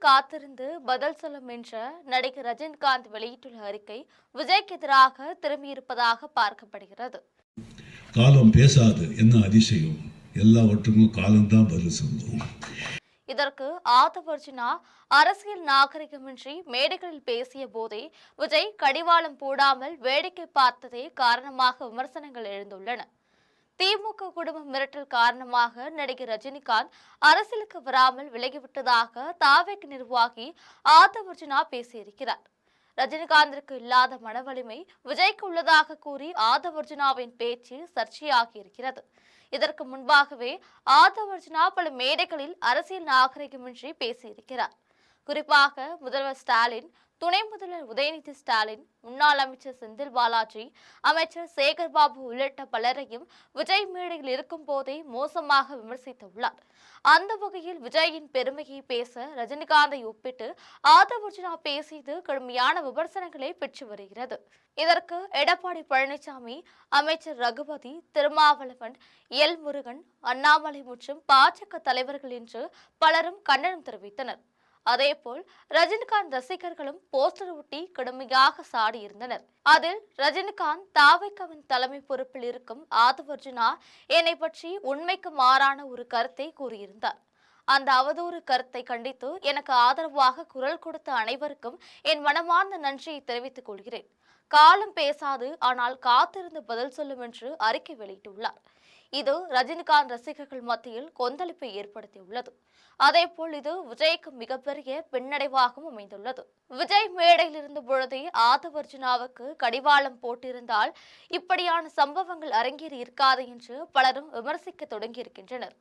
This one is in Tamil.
காத்திருந்து பதில் சொல்லும் என்ற நடிகர் ரஜினிகாந்த் வெளியிட்டுள்ள அறிக்கை விஜய்க்கு எதிராக திரும்பியிருப்பதாக பார்க்கப்படுகிறது. காலம் பேசாது என்ன அதிசயம், எல்லாவற்றுக்கும் காலம்தான் பதில் சொல்லும். இதற்கு ஆதவர்ஜுனா அரசியல் நாகரிகமின்றி மேடைகளில் பேசிய போதே விஜய் கடிவாளம் போடாமல் வேடிக்கை பார்த்ததே காரணமாக விமர்சனங்கள் எழுந்துள்ளன. திமுக குடும்ப மிரட்டல் காரணமாக நடிகர் ரஜினிகாந்த் அரசியலுக்கு வராமல் விலகிவிட்டதாக தாவேக் நிர்வாகி ஆதவர்ஜுனா பேசியிருக்கிறார். ரஜினிகாந்திற்கு இல்லாத மனவலிமை விஜய்க்கு உள்ளதாக கூறி ஆதவர்ஜுனாவின் பேச்சு சர்ச்சையாகியிருக்கிறது. இதற்கு முன்பாகவே ஆதவர்ஜுனா பல மேடைகளில் அரசியல் நாகரிகமின்றி பேசியிருக்கிறார். குறிப்பாக முதல்வர் ஸ்டாலின், துணை முதல்வர் உதயநிதி ஸ்டாலின், முன்னாள் அமைச்சர் செந்தில் பாலாஜி, அமைச்சர் சேகர்பாபு உள்ளிட்ட பலரையும் விஜய் மேடையில் இருக்கும் போதே மோசமாக விமர்சித்துள்ளார். அந்த வகையில் விஜயின் பெருமையை பேச ரஜினிகாந்தை ஒப்பிட்டு ஆதவர்ஜுனா பேசியது கடுமையான விமர்சனங்களை பெற்று வருகிறது. இதற்கு எடப்பாடி பழனிசாமி, அமைச்சர் ரகுபதி, திருமாவளவன், எல் முருகன், அண்ணாமலை மற்றும் பாஜக தலைவர்கள் என்று பலரும் கண்டனம் தெரிவித்தனர். அதேபோல் ரஜினிகாந்த் ரசிகர்களும் போஸ்டர் ஒட்டி கடுமையாக சாடியிருந்தனர். அதில் ரஜினிகாந்த் தாவேக்காவின் தலைமை பொறுப்பில் இருக்கும் ஆதவர்ஜுனா என்னை பற்றி உண்மைக்கு மாறான ஒரு கருத்தை கூறியிருந்தார். அந்த அவதூறு கருத்தை கண்டித்து எனக்கு ஆதரவாக குரல் கொடுத்த அனைவருக்கும் என் மனமார்ந்த நன்றியை தெரிவித்துக் கொள்கிறேன். காலம் பேசாது, ஆனால் காத்திருந்து பதில் சொல்லும் என்று அறிக்கை வெளியிட்டுள்ளார். இது ரஜினிகாந்த் ரசிகர்கள் மத்தியில் கொந்தளிப்பை ஏற்படுத்தியுள்ளது. அதேபோல் இது விஜய்க்கு மிகப்பெரிய பின்னடைவாகவும் அமைந்துள்ளது. விஜய் மேடையில் இருந்த பொழுதே ஆதவர்ஜுனாவுக்கு கடிவாளம் போட்டிருந்தால் இப்படியான சம்பவங்கள் அரங்கேறி இருக்காது என்று பலரும் விமர்சிக்க தொடங்கியிருக்கின்றனர்.